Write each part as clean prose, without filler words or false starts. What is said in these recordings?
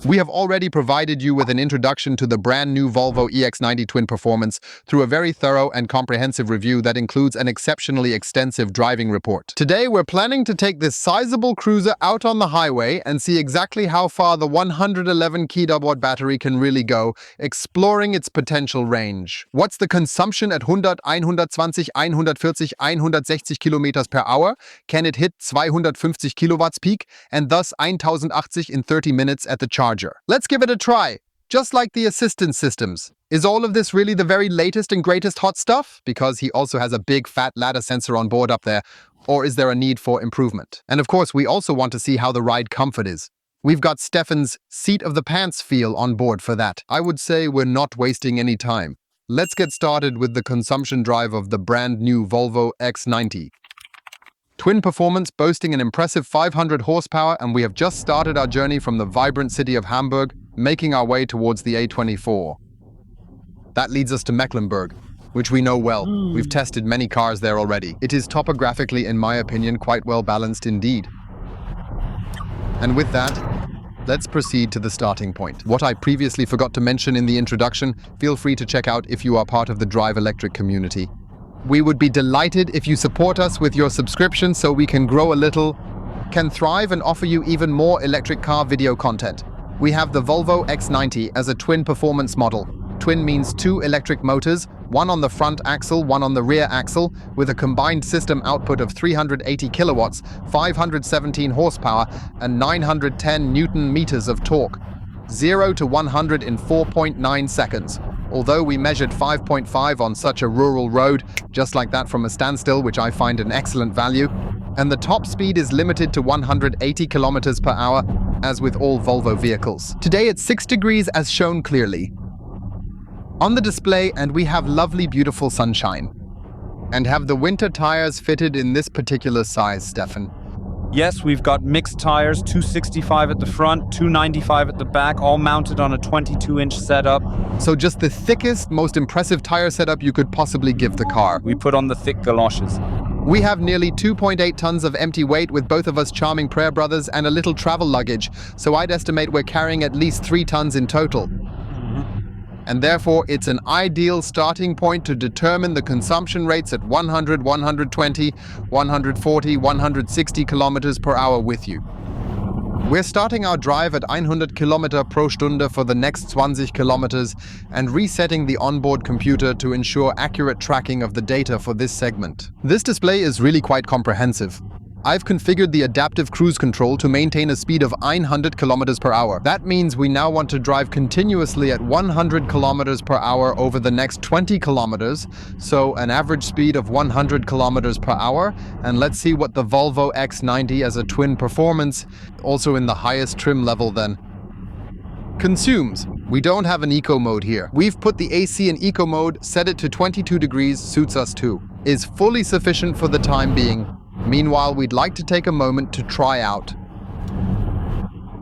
We have already provided you with an introduction to the brand new Volvo EX90 Twin Performance through a very thorough and comprehensive review that includes an exceptionally extensive driving report. Today, we're planning to take this sizable cruiser out on the highway and see exactly how far the 111 kWh battery can really go, exploring its potential range. What's the consumption at 100, 120, 140, 160 km per hour? Can it hit 250 kilowatts peak and thus 1080 in 30 minutes at the charger? Let's give it a try. Just like the assistance systems. Is all of this really the very latest and greatest hot stuff? Because he also has a big fat ladder sensor on board up there. Or is there a need for improvement? And of course, we also want to see how the ride comfort is. We've got Stefan's seat of the pants feel on board for that. I would say we're not wasting any time. Let's get started with the consumption drive of the brand new Volvo EX90. Twin Performance boasting an impressive 500 horsepower, and we have just started our journey from the vibrant city of Hamburg, making our way towards the A24. That leads us to Mecklenburg, which we know well. We've tested many cars there already. It is topographically, in my opinion, quite well balanced indeed. And with that, let's proceed to the starting point. What I previously forgot to mention in the introduction, feel free to check out if you are part of the Drive Electric community. We would be delighted if you support us with your subscription so we can grow a little, can thrive and offer you even more electric car video content. We have the Volvo EX90 as a twin performance model. Twin means two electric motors, one on the front axle, one on the rear axle, with a combined system output of 380 kilowatts, 517 horsepower, and 910 Newton meters of torque. 0 to 100 in 4.9 seconds. Although we measured 5.5 on such a rural road, just like that from a standstill, which I find an excellent value, and the top speed is limited to 180 kilometers per hour, as with all Volvo vehicles. Today it's 6 degrees as shown clearly on the display, and we have lovely, beautiful sunshine. And have the winter tires fitted in this particular size, Stefan? Yes, we've got mixed tires, 265 at the front, 295 at the back, all mounted on a 22-inch setup. So just the thickest, most impressive tire setup you could possibly give the car. We put on the thick galoshes. We have nearly 2.8 tons of empty weight with both of us charming prayer brothers and a little travel luggage, so I'd estimate we're carrying at least 3 tons in total. And therefore, it's an ideal starting point to determine the consumption rates at 100, 120, 140, 160 kilometers per hour with you. We're starting our drive at 100 Kilometer pro Stunde for the next 20 kilometers and resetting the onboard computer to ensure accurate tracking of the data for this segment. This display is really quite comprehensive. I've configured the adaptive cruise control to maintain a speed of 100 kilometers per hour. That means we now want to drive continuously at 100 kilometers per hour over the next 20 kilometers, so an average speed of 100 kilometers per hour. And let's see what the Volvo EX90 as a twin performance, also in the highest trim level then, consumes. We don't have an eco mode here. We've put the AC in eco mode, set it to 22 degrees, suits us too. Is fully sufficient for the time being. Meanwhile, we'd like to take a moment to try out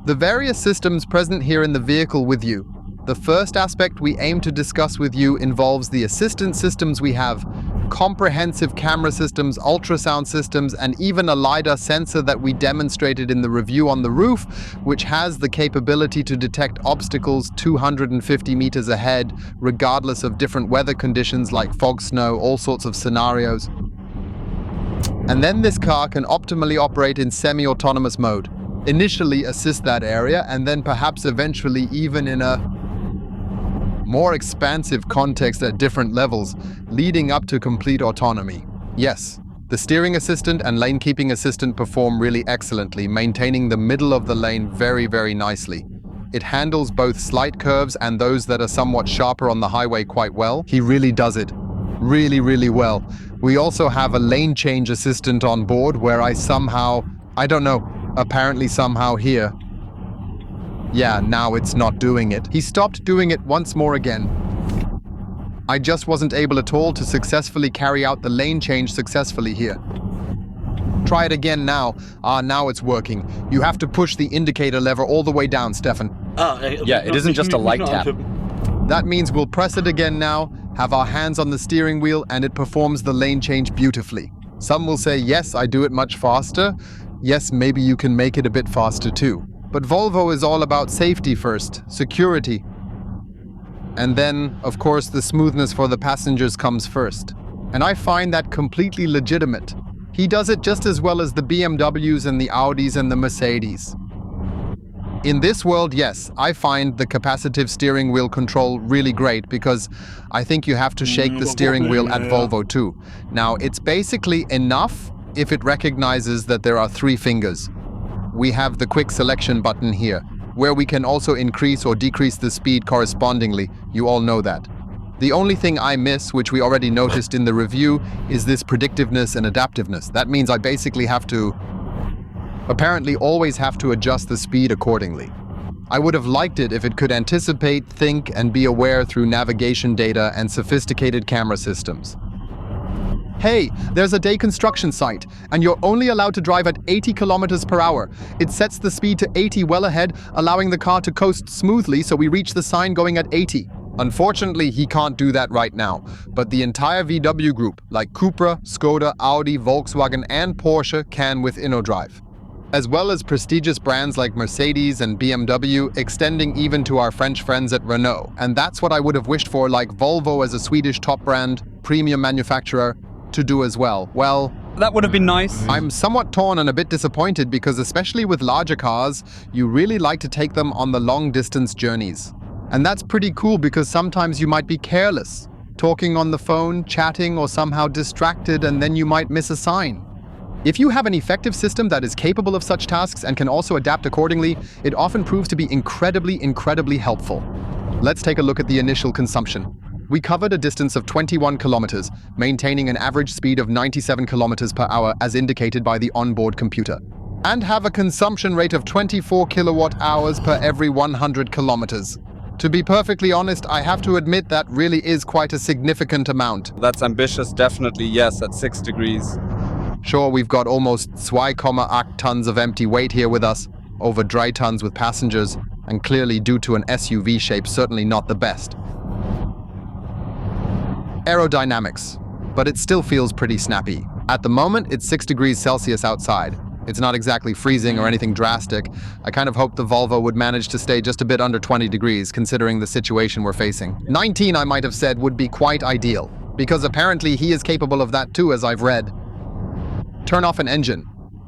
the various systems present here in the vehicle with you. The first aspect we aim to discuss with you involves the assistance systems we have, comprehensive camera systems, ultrasound systems, and even a LiDAR sensor that we demonstrated in the review on the roof, which has the capability to detect obstacles 250 meters ahead, regardless of different weather conditions like fog, snow, all sorts of scenarios. And then this car can optimally operate in semi-autonomous mode. Initially assist that area, and then perhaps eventually even in a more expansive context at different levels, leading up to complete autonomy. Yes, the steering assistant and lane keeping assistant perform really excellently, maintaining the middle of the lane very, very nicely. It handles both slight curves and those that are somewhat sharper on the highway quite well. He really does it. Really, really well. We also have a lane change assistant on board where I don't know, apparently somehow here. Yeah, now it's not doing it. He stopped doing it once more again. I just wasn't able at all to successfully carry out the lane change successfully here. Try it again now. Now it's working. You have to push the indicator lever all the way down, Stefan. Yeah, it isn't just a light tap. That means we'll press it again now, have our hands on the steering wheel, and it performs the lane change beautifully. Some will say, yes, I do it much faster. Yes, maybe you can make it a bit faster too. But Volvo is all about safety first, security. And then, of course, the smoothness for the passengers comes first. And I find that completely legitimate. He does it just as well as the BMWs and the Audis and the Mercedes. In this world, yes, I find the capacitive steering wheel control really great because I think you have to shake the steering wheel at Volvo too. Now, it's basically enough if it recognizes that there are 3 fingers. We have the quick selection button here, where we can also increase or decrease the speed correspondingly. You all know that. The only thing I miss, which we already noticed in the review, is this predictiveness and adaptiveness. That means I basically apparently always have to adjust the speed accordingly. I would have liked it if it could anticipate, think, and be aware through navigation data and sophisticated camera systems. Hey, there's a day construction site, and you're only allowed to drive at 80 kilometers per hour. It sets the speed to 80 well ahead, allowing the car to coast smoothly so we reach the sign going at 80. Unfortunately, he can't do that right now, but the entire VW group, like Cupra, Skoda, Audi, Volkswagen, and Porsche, can with InnoDrive. As well as prestigious brands like Mercedes and BMW, extending even to our French friends at Renault. And that's what I would have wished for, like Volvo as a Swedish top brand, premium manufacturer, to do as well. Well, that would have been nice. I'm somewhat torn and a bit disappointed because especially with larger cars, you really like to take them on the long-distance journeys. And that's pretty cool because sometimes you might be careless, talking on the phone, chatting, or somehow distracted, and then you might miss a sign. If you have an effective system that is capable of such tasks and can also adapt accordingly, it often proves to be incredibly helpful. Let's take a look at the initial consumption. We covered a distance of 21 kilometers, maintaining an average speed of 97 kilometers per hour as indicated by the onboard computer, and have a consumption rate of 24 kilowatt hours per every 100 kilometers. To be perfectly honest, I have to admit that really is quite a significant amount. That's ambitious, definitely, yes, at 6 degrees. Sure, we've got almost 2,8 tons of empty weight here with us, over 3 tons with passengers, and clearly due to an SUV shape, certainly not the best. Aerodynamics, but it still feels pretty snappy. At the moment, it's 6 degrees Celsius outside. It's not exactly freezing or anything drastic. I kind of hoped the Volvo would manage to stay just a bit under 20 degrees, considering the situation we're facing. 19, I might have said, would be quite ideal, because apparently he is capable of that too, as I've read. Turn off an engine.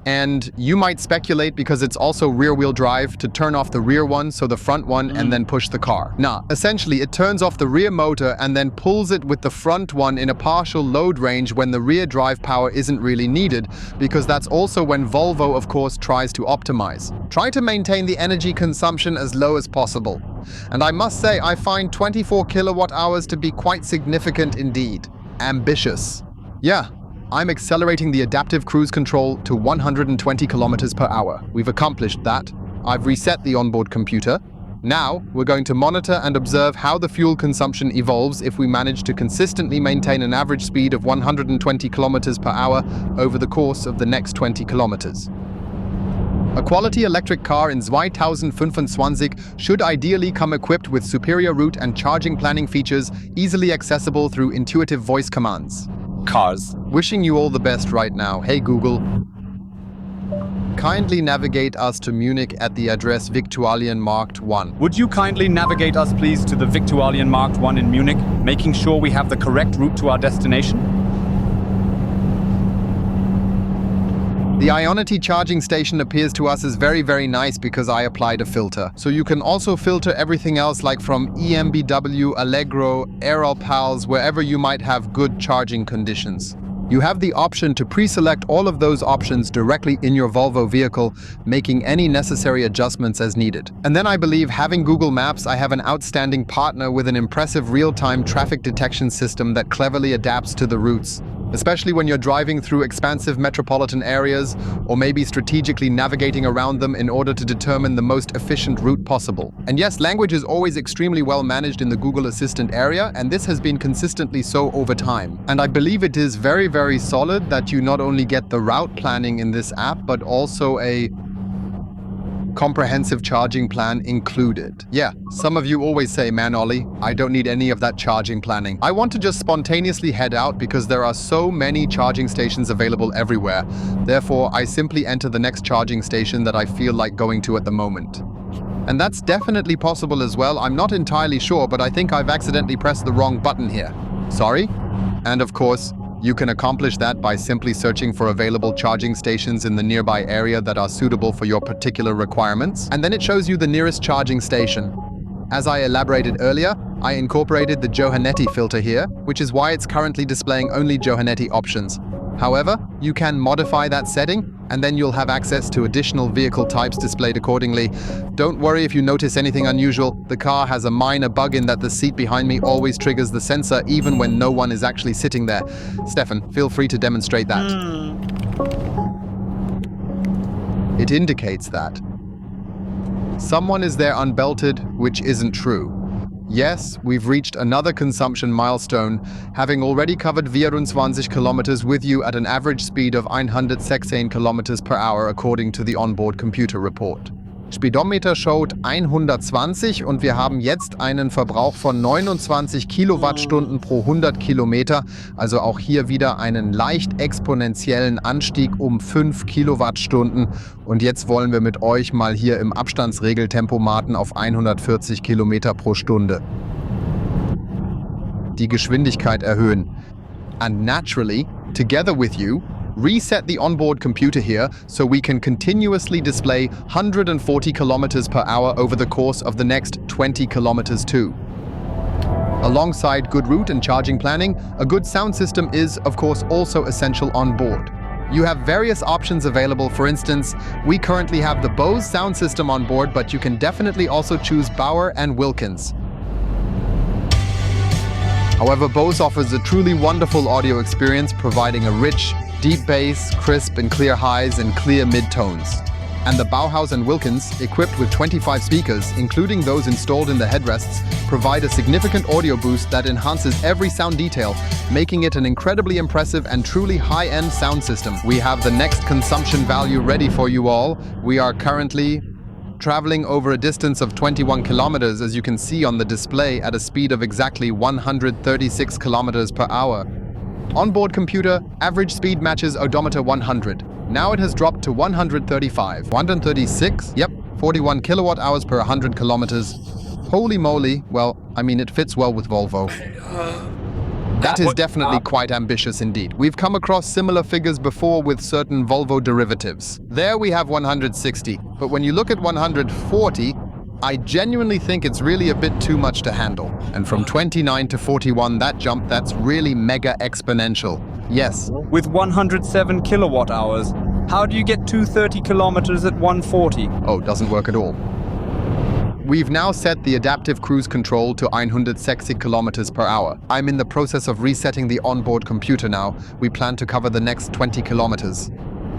And you might speculate, because it's also rear-wheel drive, to turn off the rear one, so the front one, and then push the car. Nah, essentially it turns off the rear motor and then pulls it with the front one in a partial load range when the rear drive power isn't really needed, because that's also when Volvo, of course, tries to optimize. Try to maintain the energy consumption as low as possible. And I must say, I find 24 kilowatt hours to be quite significant indeed. Ambitious. Yeah. I'm accelerating the adaptive cruise control to 120 kilometers per hour. We've accomplished that. I've reset the onboard computer. Now, we're going to monitor and observe how the fuel consumption evolves if we manage to consistently maintain an average speed of 120 kilometers per hour over the course of the next 20 kilometers. A quality electric car in 2025 should ideally come equipped with superior route and charging planning features easily accessible through intuitive voice commands. Cars. Wishing you all the best right now. Hey Google, kindly navigate us to Munich at the address Viktualien Markt 1. Would you kindly navigate us please to the Viktualien Markt 1 in Munich, making sure we have the correct route to our destination? The Ionity charging station appears to us as very nice because I applied a filter. So you can also filter everything else like from EMBW, Allegro, Aeropals, wherever you might have good charging conditions. You have the option to pre-select all of those options directly in your Volvo vehicle, making any necessary adjustments as needed. And then I believe, having Google Maps, I have an outstanding partner with an impressive real-time traffic detection system that cleverly adapts to the routes. Especially when you're driving through expansive metropolitan areas, or maybe strategically navigating around them in order to determine the most efficient route possible. And yes, language is always extremely well managed in the Google Assistant area, and this has been consistently so over time. And I believe it is very solid that you not only get the route planning in this app, but also a Comprehensive charging plan included. Yeah, some of you always say, man, Ollie, I don't need any of that charging planning. I want to just spontaneously head out because there are so many charging stations available everywhere. Therefore, I simply enter the next charging station that I feel like going to at the moment. And that's definitely possible as well. I'm not entirely sure, but I think I've accidentally pressed the wrong button here. Sorry? And of course, you can accomplish that by simply searching for available charging stations in the nearby area that are suitable for your particular requirements, and then it shows you the nearest charging station. As I elaborated earlier, I incorporated the Johannetti filter here, which is why it's currently displaying only Johannetti options. However, you can modify that setting, and then you'll have access to additional vehicle types displayed accordingly. Don't worry if you notice anything unusual. The car has a minor bug in that the seat behind me always triggers the sensor even when no one is actually sitting there. Stefan, feel free to demonstrate that. It indicates that someone is there unbelted, which isn't true. Yes, we've reached another consumption milestone, having already covered 24 kilometers with you at an average speed of 116 kilometers per hour according to the onboard computer report. Speedometer schaut 120 und wir haben jetzt einen Verbrauch von 29 Kilowattstunden pro 100 Kilometer, also auch hier wieder einen leicht exponentiellen Anstieg um 5 Kilowattstunden. Und jetzt wollen wir mit euch mal hier im Abstandsregeltempomaten auf 140 Kilometer pro Stunde die Geschwindigkeit erhöhen. And naturally, together with you, reset the onboard computer here so we can continuously display 140 kilometers per hour over the course of the next 20 kilometers too. Alongside good route and charging planning, a good sound system is, of course, also essential on board. You have various options available. For instance, we currently have the Bose sound system on board, but you can definitely also choose Bauer and Wilkins. However, Bose offers a truly wonderful audio experience, providing a rich, deep bass, crisp and clear highs and clear mid-tones. And the Bauhaus and Wilkins, equipped with 25 speakers, including those installed in the headrests, provide a significant audio boost that enhances every sound detail, making it an incredibly impressive and truly high-end sound system. We have the next consumption value ready for you all. We are currently traveling over a distance of 21 kilometers, as you can see on the display, at a speed of exactly 136 kilometers per hour. Onboard computer, average speed matches odometer 100. Now it has dropped to 135. 136? Yep, 41 kilowatt hours per 100 kilometers. Holy moly, well, I mean, it fits well with Volvo. That is definitely quite ambitious indeed. We've come across similar figures before with certain Volvo derivatives. There we have 160, but when you look at 140, I genuinely think it's really a bit too much to handle. And from 29 to 41, that jump, that's really mega exponential. Yes. With 107 kilowatt hours, how do you get 230 kilometers at 140? Oh, doesn't work at all. We've now set the adaptive cruise control to 160 kilometers per hour. I'm in the process of resetting the onboard computer now. We plan to cover the next 20 kilometers.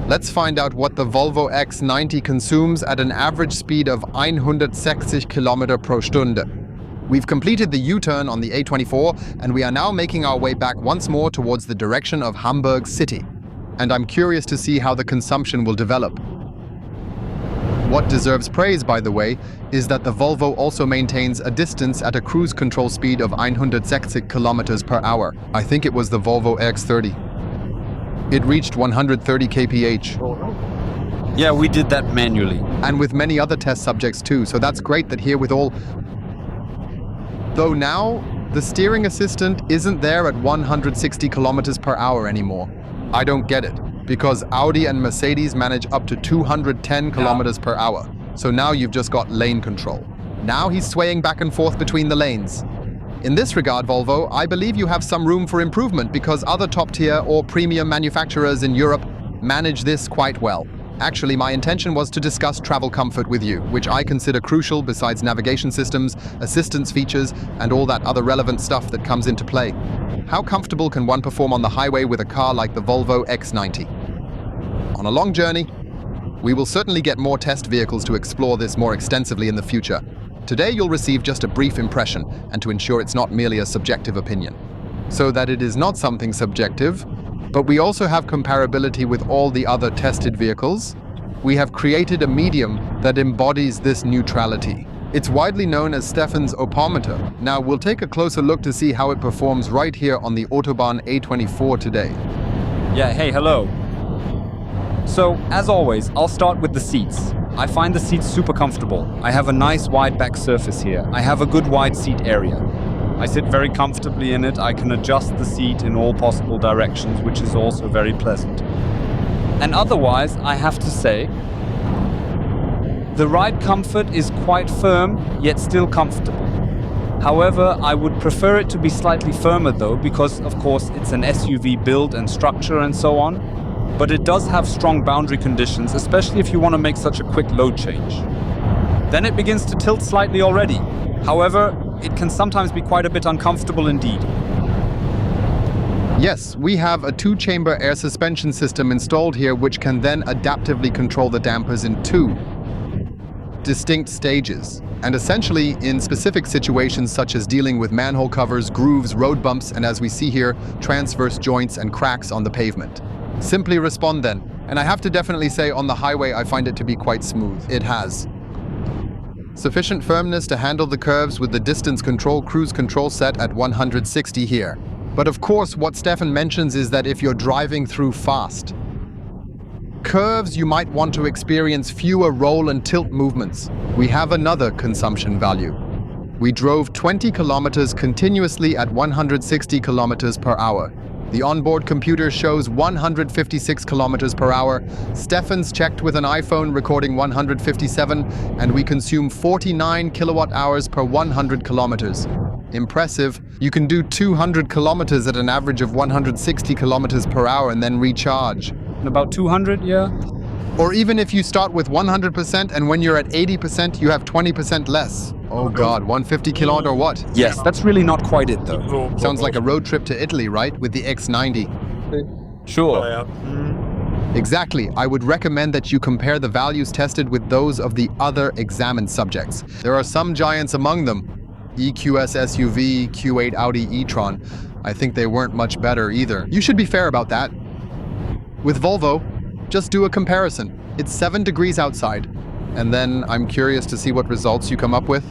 Let's find out what the Volvo EX90 consumes at an average speed of 160 km pro Stunde. We've completed the U-turn on the A24 and we are now making our way back once more towards the direction of Hamburg City. And I'm curious to see how the consumption will develop. What deserves praise, by the way, is that the Volvo also maintains a distance at a cruise control speed of 160 km per hour. I think it was the Volvo EX30. It reached 130 kph. Yeah, we did that manually. And with many other test subjects too, so that's great that here with all... Though now, the steering assistant isn't there at 160 kilometers per hour anymore. I don't get it, because Audi and Mercedes manage up to 210 kilometers per hour. So now you've just got lane control. Now he's swaying back and forth between the lanes. In this regard, Volvo, I believe you have some room for improvement because other top-tier or premium manufacturers in Europe manage this quite well. Actually, my intention was to discuss travel comfort with you, which I consider crucial besides navigation systems, assistance features, and all that other relevant stuff that comes into play. How comfortable can one perform on the highway with a car like the Volvo EX90? On a long journey, we will certainly get more test vehicles to explore this more extensively in the future. Today you'll receive just a brief impression, and to ensure it's not merely a subjective opinion. So that it is not something subjective, but we also have comparability with all the other tested vehicles. we have created a medium that embodies this neutrality. It's widely known as Stefan's opometer. Now we'll take a closer look to see how it performs right here on the Autobahn A24 today. Yeah, hey, hello. So, as always, I'll start with the seats. I find the seats super comfortable. I have a nice wide back surface here. I have a good wide seat area. I sit very comfortably in it. I can adjust the seat in all possible directions, which is also very pleasant. And otherwise, I have to say, the ride comfort is quite firm, yet still comfortable. However, I would prefer it to be slightly firmer though, because of course it's an SUV build and structure and so on. But it does have strong boundary conditions, especially if you want to make such a quick load change. Then it begins to tilt slightly already. However, it can sometimes be quite a bit uncomfortable indeed. Yes, we have a two-chamber air suspension system installed here which can then adaptively control the dampers in two distinct stages. And essentially, in specific situations such as dealing with manhole covers, grooves, road bumps, and as we see here, transverse joints and cracks on the pavement. Simply respond then. And I have to definitely say on the highway I find it to be quite smooth. It has sufficient firmness to handle the curves with the distance control cruise control set at 160 here. But of course what Stefan mentions is that if you're driving through fast curves, you might want to experience fewer roll and tilt movements. We have another consumption value. We drove 20 kilometers continuously at 160 kilometers per hour. The onboard computer shows 156 kilometers per hour. Stefan's checked with an iPhone recording 157, and we consume 49 kilowatt hours per 100 kilometers. Impressive. You can do 200 kilometers at an average of 160 kilometers per hour and then recharge. About 200, yeah? Or even if you start with 100% and when you're at 80%, you have 20% less. Oh God, 150 kilowatt or what? Yes, that's really not quite it though. Sounds like a road trip to Italy, right? With the X90. Sure. Exactly. I would recommend that you compare the values tested with those of the other examined subjects. There are some giants among them. EQS SUV, Q8 Audi e-tron. I think they weren't much better either. You should be fair about that. With Volvo, just do a comparison. It's 7 degrees outside. And then I'm curious to see what results you come up with.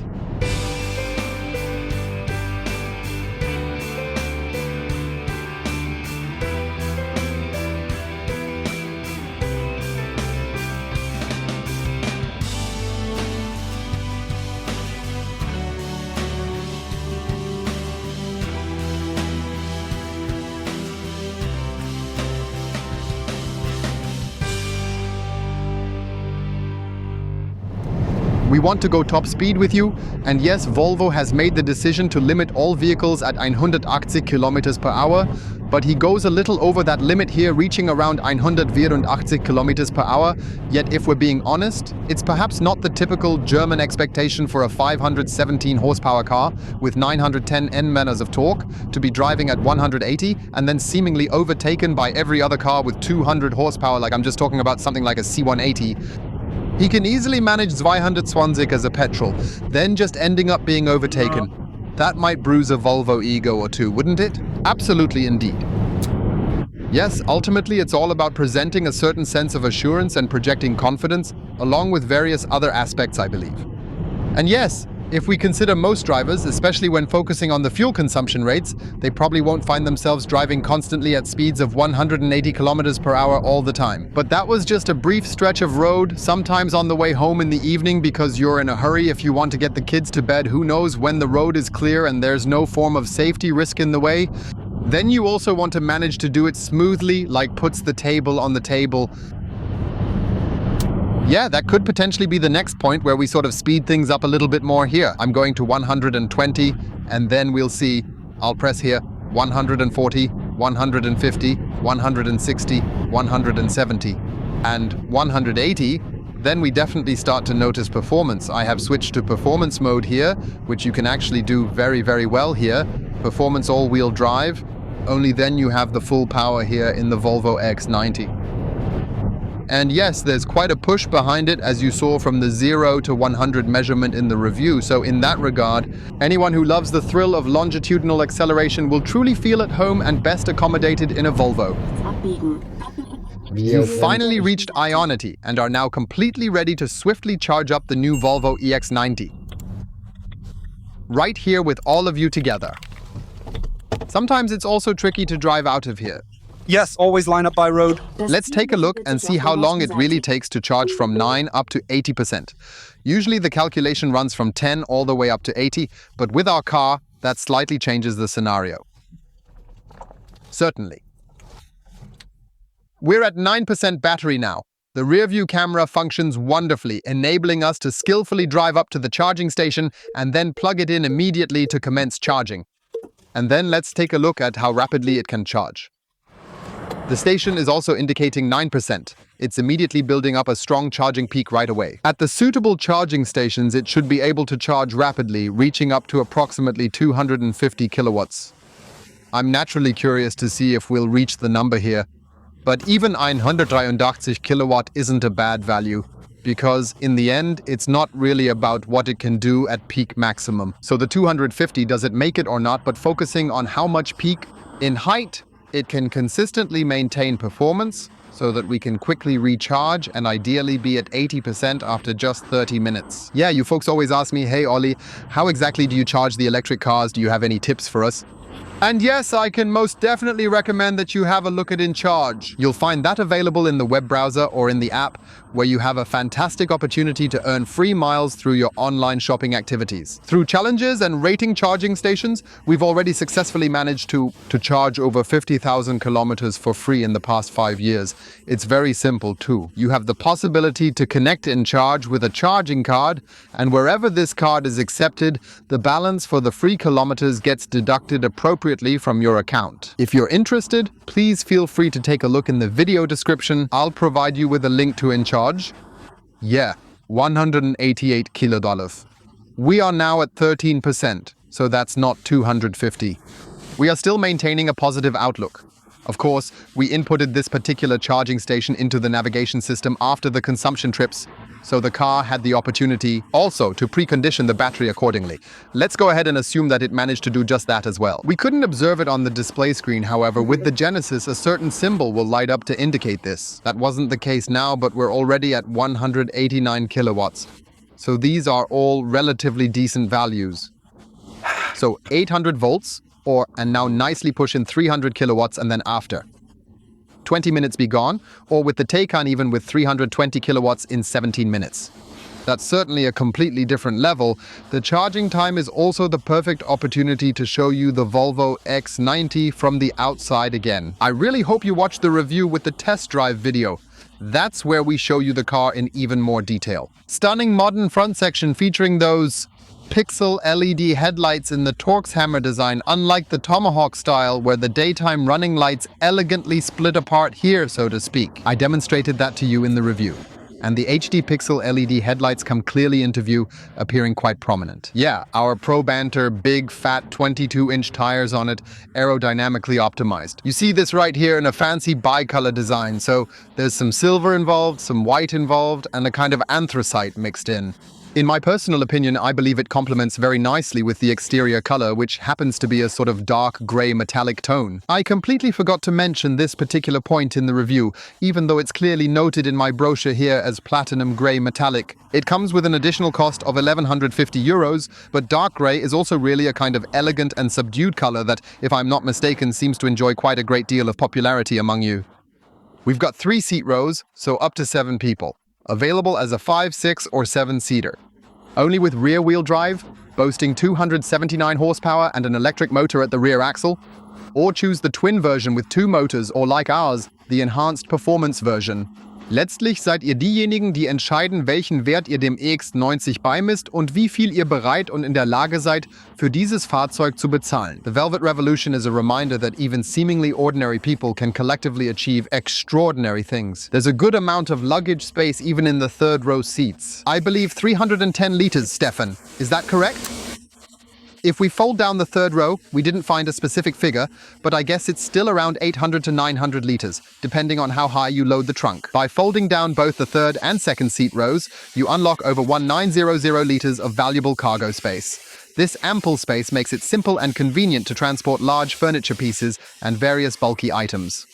We want to go top speed with you, and yes, Volvo has made the decision to limit all vehicles at 180 km per hour, but he goes a little over that limit here, reaching around 184 km per hour. Yet if we're being honest, it's perhaps not the typical German expectation for a 517 horsepower car with 910 Nm of torque to be driving at 180 and then seemingly overtaken by every other car with 200 horsepower, like I'm just talking about something like a C180. He can easily manage 220 as a petrol, then just ending up being overtaken. That might bruise a Volvo ego or two, wouldn't it? Absolutely indeed. Yes, ultimately it's all about presenting a certain sense of assurance and projecting confidence, along with various other aspects, I believe. And yes, if we consider most drivers, especially when focusing on the fuel consumption rates, they probably won't find themselves driving constantly at speeds of 180 kilometers per hour all the time. But that was just a brief stretch of road, sometimes on the way home in the evening because you're in a hurry if you want to get the kids to bed. Who knows when the road is clear and there's no form of safety risk in the way. Then you also want to manage to do it smoothly, like puts the table on the table. Yeah, that could potentially be the next point where we sort of speed things up a little bit more here. I'm going to 120, and then we'll see. I'll press here 140, 150, 160, 170, and 180. Then we definitely start to notice performance. I have switched to performance mode here, which you can actually do very, very well here. Performance all-wheel drive. Only then you have the full power here in the Volvo EX90. And yes, there's quite a push behind it, as you saw from the 0 to 100 measurement in the review. So in that regard, anyone who loves the thrill of longitudinal acceleration will truly feel at home and best accommodated in a Volvo. You've finally reached Ionity and are now completely ready to swiftly charge up the new Volvo EX90. Right here with all of you together. Sometimes it's also tricky to drive out of here. Yes, always line up by road. Let's take a look and see how long it really takes to charge from 9 up to 80%. Usually the calculation runs from 10 all the way up to 80, but with our car, that slightly changes the scenario. Certainly. We're at 9% battery now. The rear-view camera functions wonderfully, enabling us to skillfully drive up to the charging station and then plug it in immediately to commence charging. And then let's take a look at how rapidly it can charge. The station is also indicating 9%. It's immediately building up a strong charging peak right away. At the suitable charging stations, it should be able to charge rapidly, reaching up to approximately 250 kilowatts. I'm naturally curious to see if we'll reach the number here. But even 183 kilowatt isn't a bad value, because in the end, it's not really about what it can do at peak maximum. So the 250, does it make it or not, but focusing on how much peak in height it can consistently maintain performance so that we can quickly recharge and ideally be at 80% after just 30 minutes. Yeah, you folks always ask me, hey Ollie, how exactly do you charge the electric cars? Do you have any tips for us? And yes, I can most definitely recommend that you have a look at InCharge. You'll find that available in the web browser or in the app, where you have a fantastic opportunity to earn free miles through your online shopping activities. Through challenges and rating charging stations, we've already successfully managed to charge over 50,000 kilometers for free in the past 5 years. It's very simple too. You have the possibility to connect InCharge with a charging card, and wherever this card is accepted, the balance for the free kilometers gets deducted appropriately from your account. If you're interested, please feel free to take a look in the video description. I'll provide you with a link to InCharge. Yeah, $188 kilodollars. We are now at 13%, so that's not 250. We are still maintaining a positive outlook. Of course, we inputted this particular charging station into the navigation system after the consumption trips, so the car had the opportunity also to precondition the battery accordingly. Let's go ahead and assume that it managed to do just that as well. We couldn't observe it on the display screen, however. With the Genesis, a certain symbol will light up to indicate this. That wasn't the case now, but we're already at 189 kilowatts. So these are all relatively decent values. So 800 volts, and now nicely push in 300 kilowatts and then after. 20 minutes be gone, or with the Taycan even with 320 kilowatts in 17 minutes. That's certainly a completely different level. The charging time is also the perfect opportunity to show you the Volvo EX90 from the outside again. I really hope you watch the review with the test drive video. That's where we show you the car in even more detail. Stunning modern front section featuring those pixel LED headlights in the Torx hammer design, unlike the Tomahawk style where the daytime running lights elegantly split apart here, so to speak. I demonstrated that to you in the review. And the HD pixel LED headlights come clearly into view, appearing quite prominent. Yeah, our Pro Banter big fat 22-inch tires on it, aerodynamically optimized. You see this right here in a fancy bicolor design, so there's some silver involved, some white involved, and a kind of anthracite mixed in. In my personal opinion, I believe it complements very nicely with the exterior color, which happens to be a sort of dark gray metallic tone. I completely forgot to mention this particular point in the review, even though it's clearly noted in my brochure here as platinum gray metallic. It comes with an additional cost of 1,150 euros, but dark gray is also really a kind of elegant and subdued color that, if I'm not mistaken, seems to enjoy quite a great deal of popularity among you. We've got 3 seat rows, so up to 7 people. Available as a 5, 6, or 7-seater. Only with rear-wheel drive, boasting 279 horsepower and an electric motor at the rear axle. Or choose the twin version with 2 motors, or like ours, the enhanced performance version. Letztlich seid ihr diejenigen, die entscheiden, welchen Wert ihr dem EX90 beimisst und wie viel ihr bereit und in der Lage seid, für dieses Fahrzeug zu bezahlen. The Velvet Revolution is a reminder that even seemingly ordinary people can collectively achieve extraordinary things. There's a good amount of luggage space even in the third-row seats. I believe 310 liters, Stefan. Is that correct? If we fold down the third row, we didn't find a specific figure, but I guess it's still around 800 to 900 liters, depending on how high you load the trunk. By folding down both the third and second seat rows, you unlock over 1900 liters of valuable cargo space. This ample space makes it simple and convenient to transport large furniture pieces and various bulky items.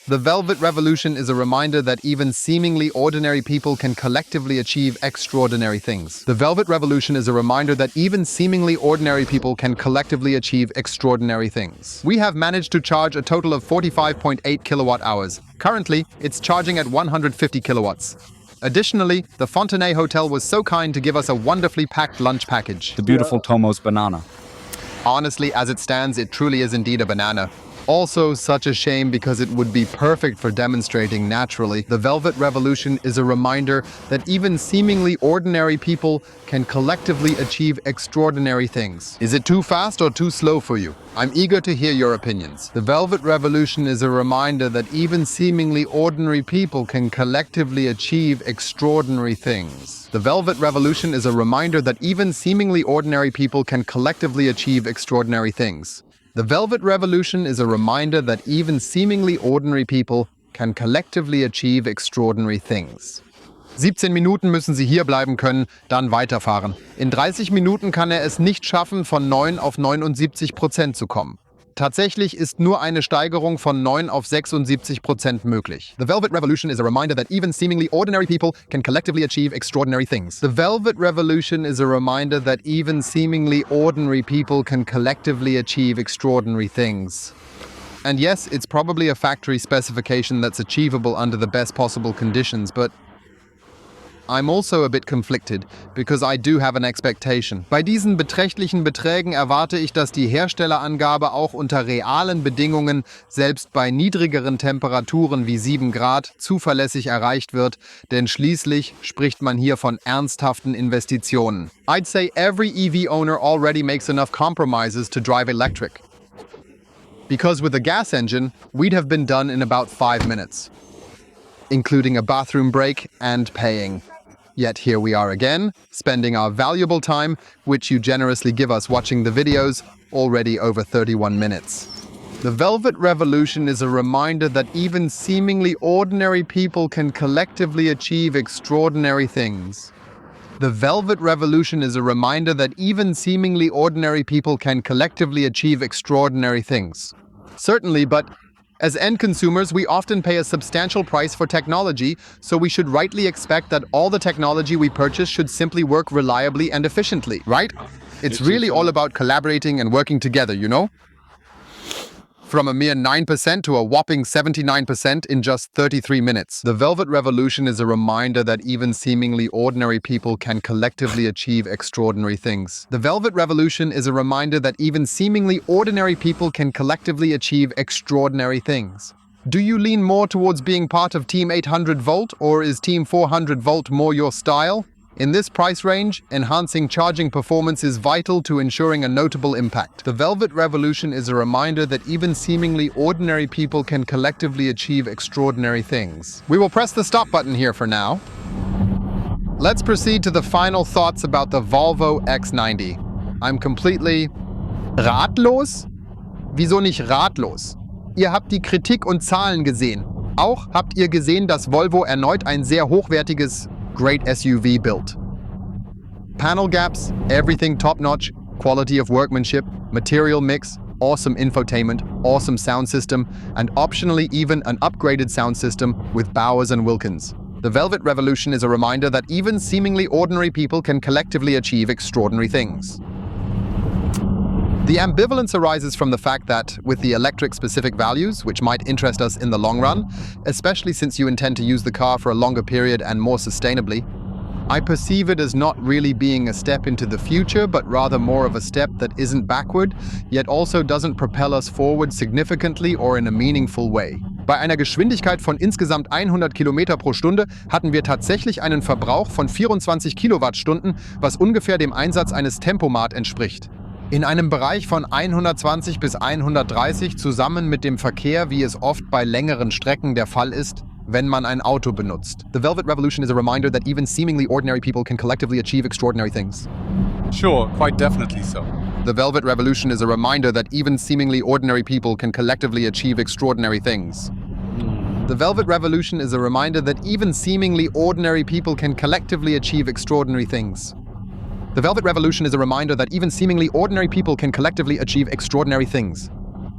The Velvet Revolution is a reminder that even seemingly ordinary people can collectively achieve extraordinary things. The Velvet Revolution is a reminder that even seemingly ordinary people can collectively achieve extraordinary things. We have managed to charge a total of 45.8 kilowatt hours. Currently, it's charging at 150 kilowatts. Additionally, the Fontenay Hotel was so kind to give us a wonderfully packed lunch package. The beautiful Tomo's banana. Honestly, as it stands, it truly is indeed a banana. Also, such a shame because it would be perfect for demonstrating naturally. The Velvet Revolution is a reminder that even seemingly ordinary people can collectively achieve extraordinary things. Is it too fast or too slow for you? I'm eager to hear your opinions. The Velvet Revolution is a reminder that even seemingly ordinary people can collectively achieve extraordinary things. The Velvet Revolution is a reminder that even seemingly ordinary people can collectively achieve extraordinary things. The Velvet Revolution is a reminder that even seemingly ordinary people can collectively achieve extraordinary things. 17 Minuten müssen Sie hier bleiben können, dann weiterfahren. In 30 Minuten kann er es nicht schaffen, von 9 auf 79% zu kommen. Tatsächlich ist nur eine Steigerung von 9 auf 76% möglich. The Velvet Revolution is a reminder that even seemingly ordinary people can collectively achieve extraordinary things. The Velvet Revolution is a reminder that even seemingly ordinary people can collectively achieve extraordinary things. And yes, it's probably a factory specification that's achievable under the best possible conditions, but I'm also a bit conflicted, because I do have an expectation. Bei diesen beträchtlichen Beträgen erwarte ich, dass die Herstellerangabe auch unter realen Bedingungen, selbst bei niedrigeren Temperaturen wie 7 Grad, zuverlässig erreicht wird, denn schließlich spricht man hier von ernsthaften Investitionen. I'd say every EV owner already makes enough compromises to drive electric. Because with a gas engine, we'd have been done in about 5 minutes, including a bathroom break and paying. Yet here we are again, spending our valuable time, which you generously give us watching the videos, already over 31 minutes. The Velvet Revolution is a reminder that even seemingly ordinary people can collectively achieve extraordinary things. The Velvet Revolution is a reminder that even seemingly ordinary people can collectively achieve extraordinary things. Certainly, but as end consumers, we often pay a substantial price for technology, so we should rightly expect that all the technology we purchase should simply work reliably and efficiently, right? It's really all about collaborating and working together, you know? From a mere 9% to a whopping 79% in just 33 minutes. The Velvet Revolution is a reminder that even seemingly ordinary people can collectively achieve extraordinary things. The Velvet Revolution is a reminder that even seemingly ordinary people can collectively achieve extraordinary things. Do you lean more towards being part of Team 800 Volt, or is Team 400 Volt more your style? In this price range, enhancing charging performance is vital to ensuring a notable impact. The Velvet Revolution is a reminder that even seemingly ordinary people can collectively achieve extraordinary things. We will press the stop button here for now. Let's proceed to the final thoughts about the Volvo EX90. I'm completely ratlos? Wieso nicht ratlos? Ihr habt die Kritik und Zahlen gesehen. Auch habt ihr gesehen, dass Volvo erneut ein sehr hochwertiges great SUV built. Panel gaps, everything top-notch, quality of workmanship, material mix, awesome infotainment, awesome sound system, and optionally even an upgraded sound system with Bowers & Wilkins. The Velvet Revolution is a reminder that even seemingly ordinary people can collectively achieve extraordinary things. The ambivalence arises from the fact that, with the electric-specific values, which might interest us in the long run, especially since you intend to use the car for a longer period and more sustainably, I perceive it as not really being a step into the future, but rather more of a step that isn't backward, yet also doesn't propel us forward significantly or in a meaningful way. Bei einer Geschwindigkeit von insgesamt 100 Kilometer pro Stunde hatten wir tatsächlich einen Verbrauch von 24 Kilowattstunden, was ungefähr dem Einsatz eines Tempomat entspricht. In einem Bereich von 120 bis 130 zusammen mit dem Verkehr, wie es oft bei längeren Strecken der Fall ist, wenn man ein Auto benutzt. The Velvet Revolution is a reminder that even seemingly ordinary people can collectively achieve extraordinary things. Sure, quite definitely so. The Velvet Revolution is a reminder that even seemingly ordinary people can collectively achieve extraordinary things. The Velvet Revolution is a reminder that even seemingly ordinary people can collectively achieve extraordinary things. The Velvet Revolution is a reminder that even seemingly ordinary people can collectively achieve extraordinary things.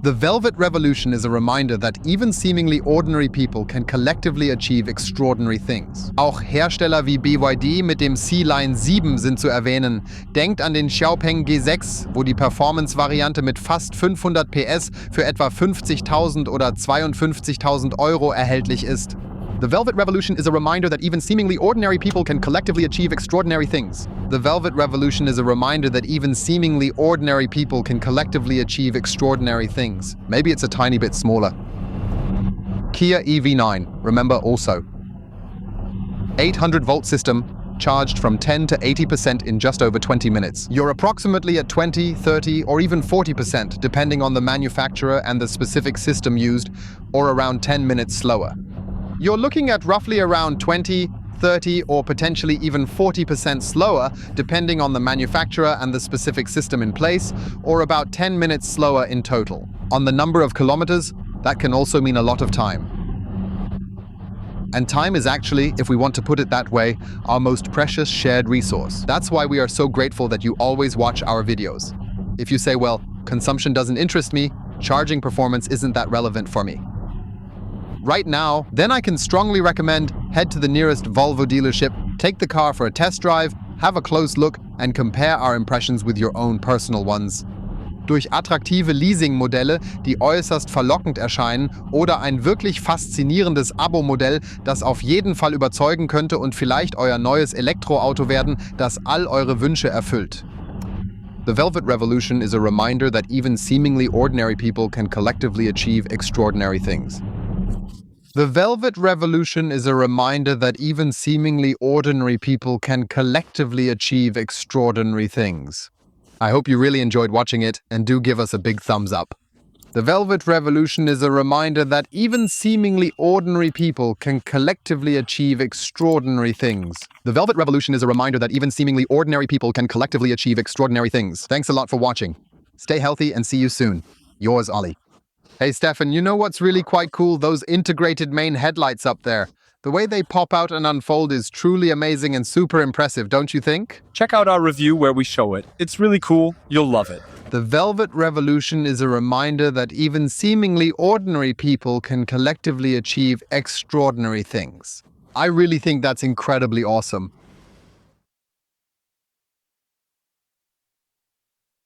The Velvet Revolution is a reminder that even seemingly ordinary people can collectively achieve extraordinary things. Auch Hersteller wie BYD mit dem C-Line 7 sind zu erwähnen. Denkt an den Xiaopeng G6, wo die Performance-Variante mit fast 500 PS für etwa 50.000 oder 52.000 Euro erhältlich ist. The Velvet Revolution is a reminder that even seemingly ordinary people can collectively achieve extraordinary things. The Velvet Revolution is a reminder that even seemingly ordinary people can collectively achieve extraordinary things. Maybe it's a tiny bit smaller. Kia EV9, remember also. 800-volt system, charged from 10 to 80% in just over 20 minutes. You're approximately at 20, 30, or even 40%, depending on the manufacturer and the specific system used, or around 10 minutes slower. You're looking at roughly around 20, 30, or potentially even 40% slower, depending on the manufacturer and the specific system in place, or about 10 minutes slower in total. On the number of kilometers, that can also mean a lot of time. And time is actually, if we want to put it that way, our most precious shared resource. That's why we are so grateful that you always watch our videos. If you say, well, consumption doesn't interest me, charging performance isn't that relevant for me right now, then I can strongly recommend head to the nearest Volvo dealership, take the car for a test drive, have a close look, and compare our impressions with your own personal ones. Durch attraktive Leasing-Modelle, die äußerst verlockend erscheinen, oder ein wirklich faszinierendes Abo-Modell, das auf jeden Fall überzeugen könnte und vielleicht euer neues Elektroauto werden, das all eure Wünsche erfüllt. The Velvet Revolution is a reminder that even seemingly ordinary people can collectively achieve extraordinary things. The Velvet Revolution is a reminder that even seemingly ordinary people can collectively achieve extraordinary things. I hope you really enjoyed watching it, and do give us a big thumbs up. The Velvet Revolution is a reminder that even seemingly ordinary people can collectively achieve extraordinary things. The Velvet Revolution is a reminder that even seemingly ordinary people can collectively achieve extraordinary things. Thanks a lot for watching. Stay healthy and see you soon. Yours, Ollie. Hey Stefan, you know what's really quite cool? Those integrated main headlights up there. The way they pop out and unfold is truly amazing and super impressive, don't you think? Check out our review where we show it. It's really cool. You'll love it. The Velvet Revolution is a reminder that even seemingly ordinary people can collectively achieve extraordinary things. I really think that's incredibly awesome.